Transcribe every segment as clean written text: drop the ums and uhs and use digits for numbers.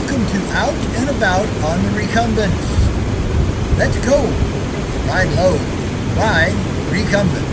Welcome to Out and About on the Recumbents. Let's go. Ride low. Ride recumbent.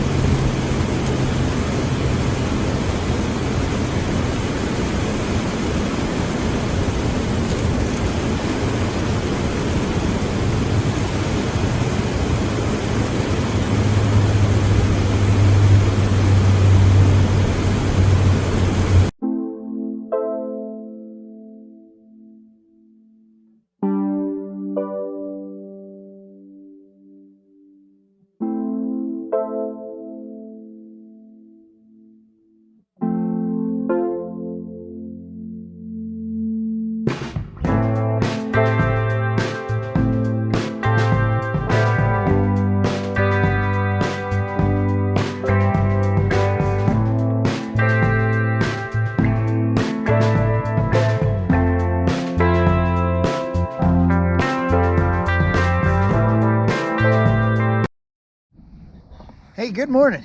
Hey, good morning.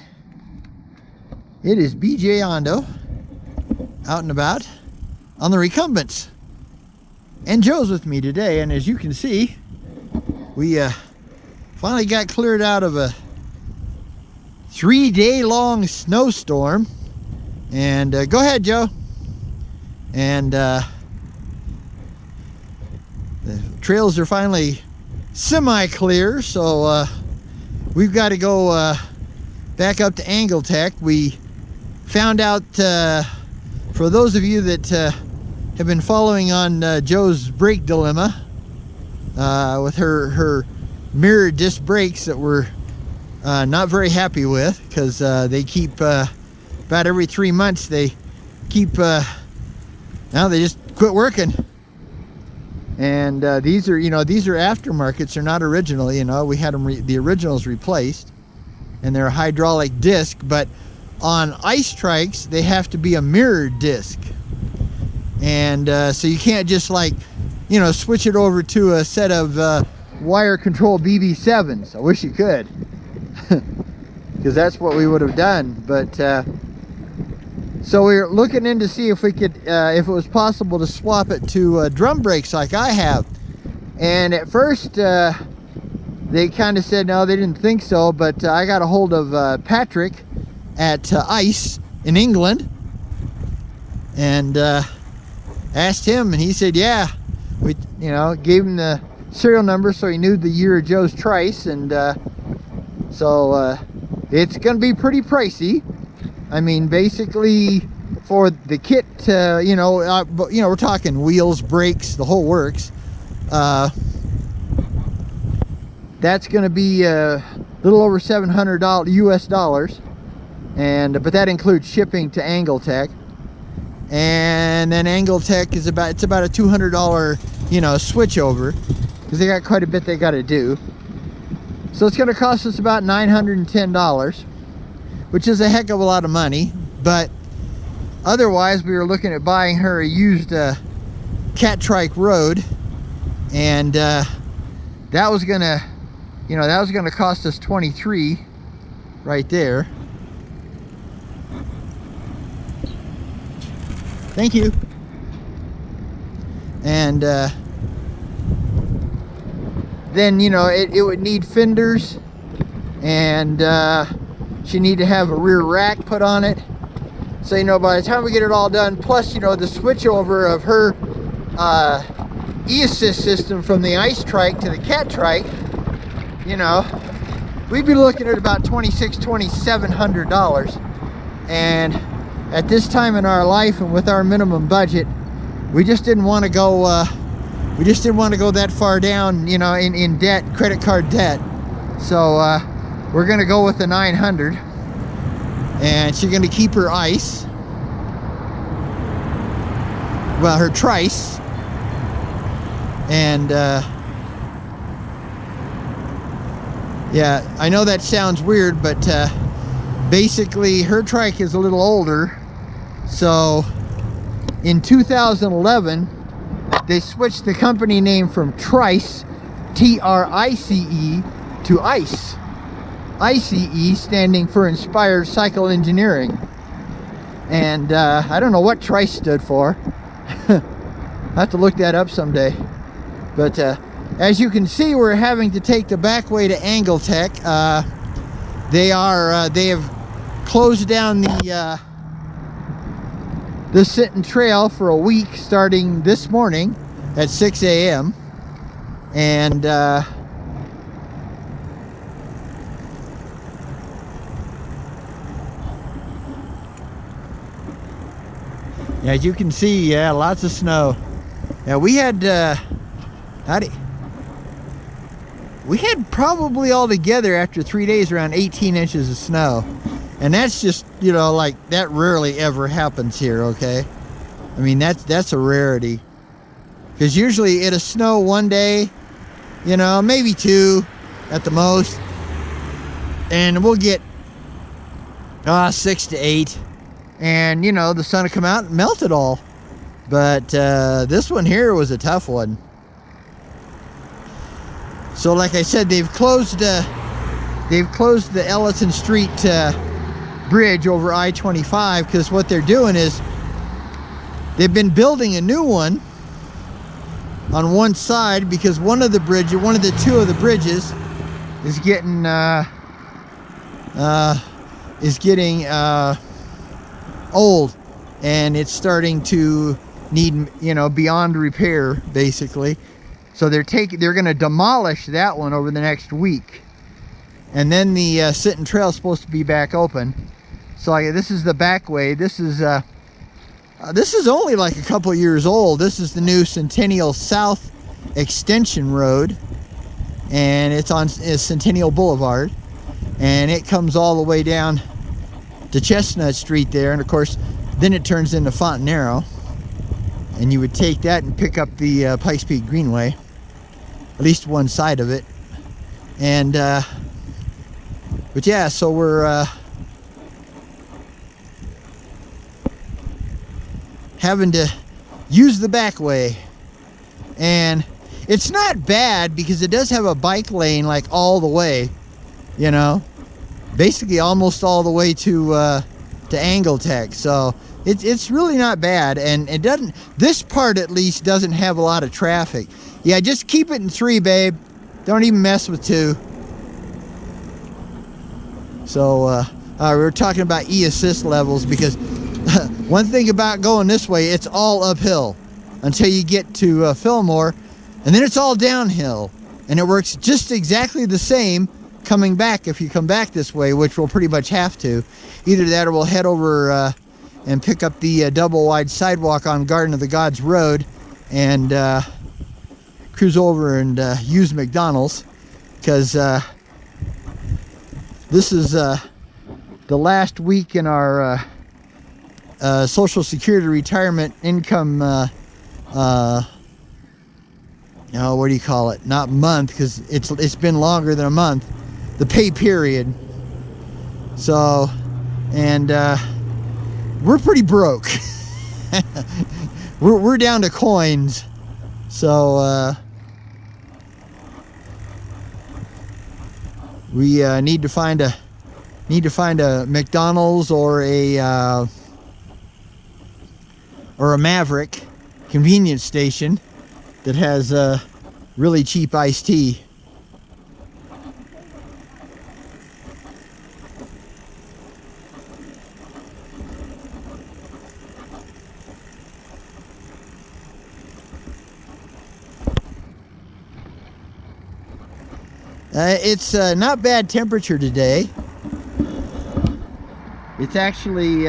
It is BJ Ondo, out and about on the Recumbents. And Joe's with me today, and as you can see, we finally got cleared out of a 3-day-long snowstorm. And go ahead, Joe. And the trails are finally semi-clear, so we've got to go back up to Angletech. We found out, for those of you that have been following on Joe's brake dilemma with her mirror disc brakes that we're not very happy with, because they keep about every 3 months they keep now they just quit working. And these are aftermarkets, they're not original. We had them the originals replaced, and they're a hydraulic disc, but on ice trikes they have to be a mirrored disc. And so you can't just switch it over to a set of wire control BB7s. I wish you could, because that's what we would have done. But so we were looking in to see if we could, if it was possible to swap it to drum brakes like I have. And at first they kind of said no, they didn't think so. But I got a hold of Patrick at ICE in England, and asked him, and he said, yeah. We gave him the serial number so he knew the year of Joe's trice, and so it's gonna be pretty pricey. I mean, basically for the kit, we're talking wheels, brakes, the whole works. That's going to be a little over $700 US dollars, but that includes shipping to Angletech. And then Angletech is about a $200 switch over, because they got quite a bit they got to do. So it's going to cost us about $910, which is a heck of a lot of money. But otherwise, we were looking at buying her a used cat trike road, and that was gonna cost us $23 right there. Thank you. And then it would need fenders, and she need to have a rear rack put on it. So by the time we get it all done, plus the switch over of her e-assist system from the ice trike to the cat trike, we'd be looking at about $2,700. And at this time in our life, and with our minimum budget, we just didn't want to go that far down, in debt, credit card debt. So we're gonna go with the 900, and she's gonna keep her ice, her trice. And yeah, I know that sounds weird, but basically her trike is a little older. So in 2011 they switched the company name from Trice, T-R-I-C-E, to ICE. ICE standing for Inspired Cycle Engineering. And I don't know what Trice stood for. I have to look that up someday. But as you can see, we're having to take the back way to Angletech. They have closed down the Sinton Trail for a week starting this morning at 6 a.m. And as you can see, yeah, lots of snow. Yeah, we had we had probably altogether after 3 days around 18 inches of snow. And that's just, you know, like, that rarely ever happens here, okay? I mean, that's a rarity. Because usually it'll snow one day, you know, maybe two at the most. And we'll get 6 to 8. And, you know, the sun will come out and melt it all. But this one here was a tough one. So like I said, they've closed the Elliston Street bridge over I-25, because what they're doing is they've been building a new one on one side, because one of the two of the bridges is getting old, and it's starting to need, you know, beyond repair basically. So they're going to demolish that one over the next week, and then the Sinton Trail is supposed to be back open. So this is the Backway. This is only like a couple years old. This is the new Centennial South extension road, and it's on Centennial Blvd, and it comes all the way down to Chestnut Street there, and of course then it turns into Fontanero, and you would take that and pick up the Pikes Peak Greenway, at least one side of it. And but yeah, so we're having to use the back way, and it's not bad because it does have a bike lane like all the way, you know, basically almost all the way to Angletech. So it's really not bad, and it doesn't, this part at least doesn't have a lot of traffic. Yeah, just keep it in 3, babe. Don't even mess with 2. So we were talking about e-assist levels, because one thing about going this way, it's all uphill until you get to Fillmore, and then it's all downhill, and it works just exactly the same coming back if you come back this way, which we'll pretty much have to. Either that, or we'll head over and pick up the double wide sidewalk on Garden of the Gods Road and cruise over and use McDonald's, because this is the last week in our Social Security retirement income, what do you call it? Not month, because it's been longer than a month. The pay period. So, and we're pretty broke. we're down to coins. So we need to find a McDonald's or a Maverick convenience station that has really cheap iced tea. It's not bad temperature today. It's actually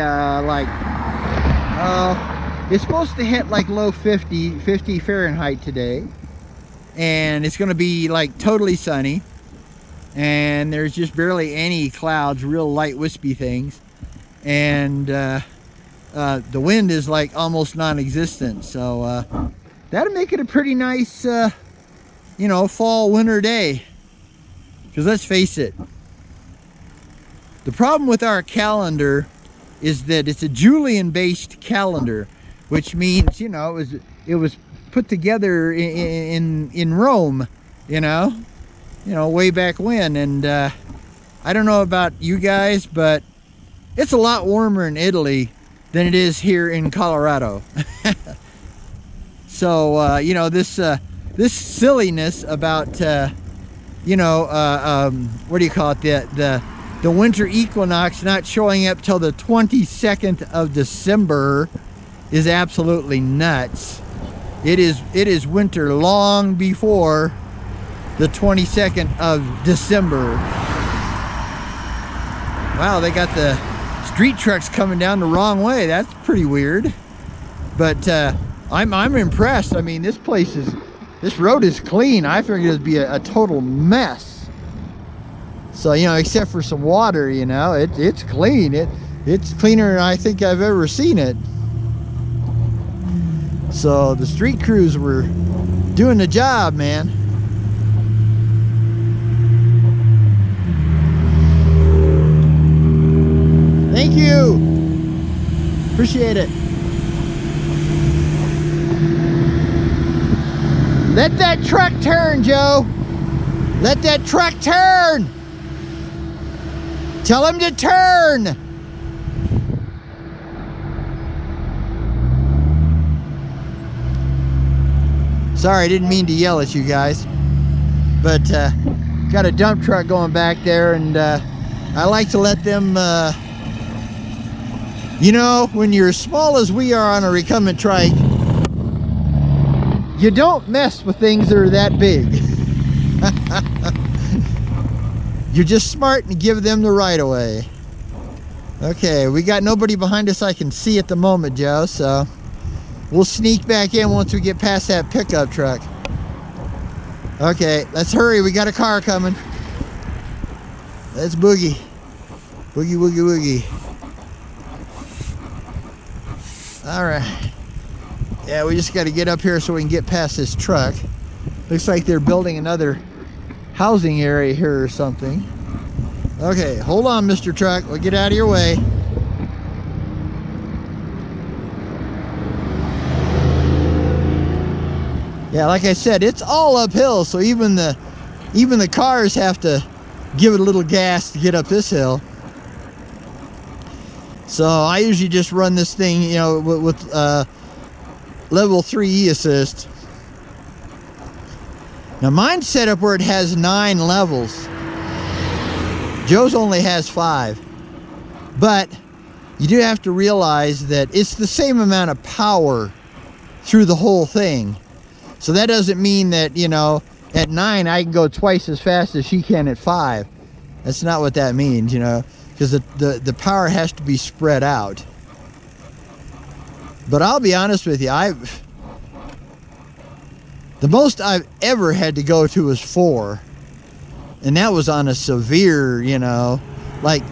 it's supposed to hit like low 50 Fahrenheit today, and it's going to be like totally sunny, and there's just barely any clouds, real light wispy things, and the wind is like almost non-existent. So that'll make it a pretty nice you know, fall winter day. Because let's face it, the problem with our calendar is that it's a Julian-based calendar, which means, you know, it was put together in Rome, you know, way back when. And I don't know about you guys, but it's a lot warmer in Italy than it is here in Colorado. So you know, this silliness about you know, what do you call it, the winter equinox not showing up till the 22nd of December is absolutely nuts. It is winter long before the 22nd of December. Wow, they got the street trucks coming down the wrong way. That's pretty weird. But I'm impressed. I mean, this road is clean. I figured it'd be a total mess. So, you know, except for some water, you know, it's clean. It's cleaner than I think I've ever seen it. So the street crews were doing the job, man. Thank you. Appreciate it. Let that truck turn, Joe. Let that truck turn. Tell him to turn. Sorry, I didn't mean to yell at you guys. But got a dump truck going back there, and I like to let them, you know, when you're as small as we are on a recumbent trike, you don't mess with things that are that big. You're just smart and give them the right of way. Okay, we got nobody behind us I can see at the moment, Joe, so we'll sneak back in once we get past that pickup truck. Okay, let's hurry. We got a car coming. Let's boogie. Boogie, woogie, woogie. All right. Yeah, we just got to get up here so we can get past this truck. Looks like they're building another housing area here or something. Okay, hold on, Mr. Truck. We'll get out of your way. Yeah, like I said, it's all uphill, so even the cars have to give it a little gas to get up this hill. So I usually just run this thing, you know, with level 3 e-assist. Now mine's set up where it has 9 levels. Joe's only has 5. But you do have to realize that it's the same amount of power through the whole thing. So that doesn't mean that, you know, at 9 I can go twice as fast as she can at 5. That's not what that means, you know, because the power has to be spread out. But I'll be honest with you, the most I've ever had to go to was 4. And that was on a severe, you know, like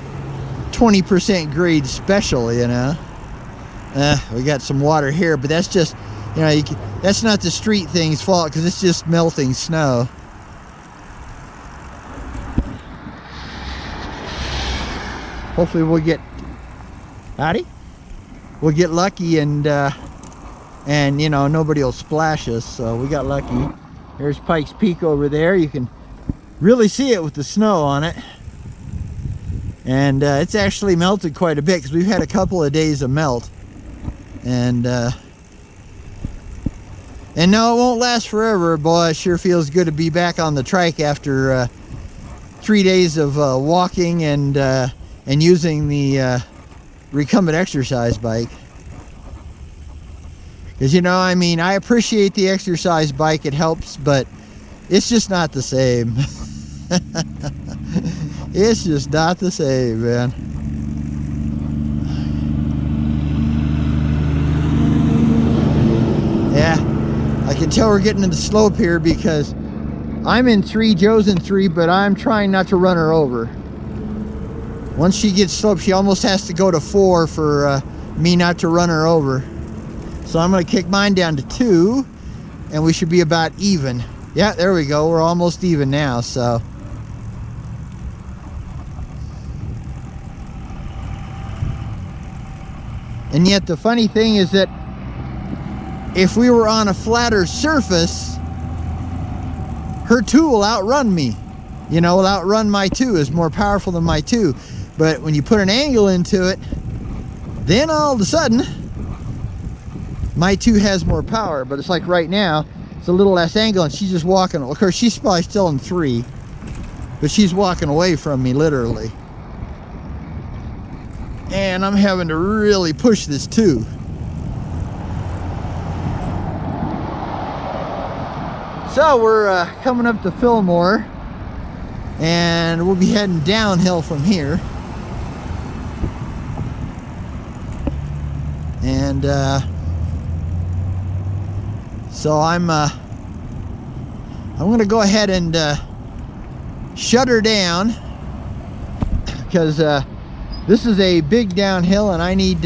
20% grade special, you know. We got some water here, but that's just, you know, that's not the street thing's fault because it's just melting snow. Hopefully we'll get, howdy? We'll get lucky and you know, nobody will splash us, so we got lucky. There's Pikes Peak over there. You can really see it with the snow on it. And it's actually melted quite a bit because we've had a couple of days of melt. And no, it won't last forever. Boy, it sure feels good to be back on the trike after 3 days of walking and using the recumbent exercise bike. Because, you know, I mean, I appreciate the exercise bike, it helps, but it's just not the same. It's just not the same, man. Yeah, I can tell we're getting to the slope here because I'm in 3, Joe's in 3, but I'm trying not to run her over. Once she gets slope, she almost has to go to 4 for me not to run her over. So I'm going to kick mine down to 2, and we should be about even. Yeah, there we go. We're almost even now, so. And yet the funny thing is that if we were on a flatter surface, her 2 will outrun me. You know, will outrun my 2, is more powerful than my 2. But when you put an angle into it, then all of a sudden, my 2 has more power, but it's like right now, it's a little less angle, and she's just walking. Of course, she's probably still in 3, but she's walking away from me, literally. And I'm having to really push this 2. So we're coming up to Fillmore, and we'll be heading downhill from here. And so I'm gonna go ahead and shut her down, because this is a big downhill, and I need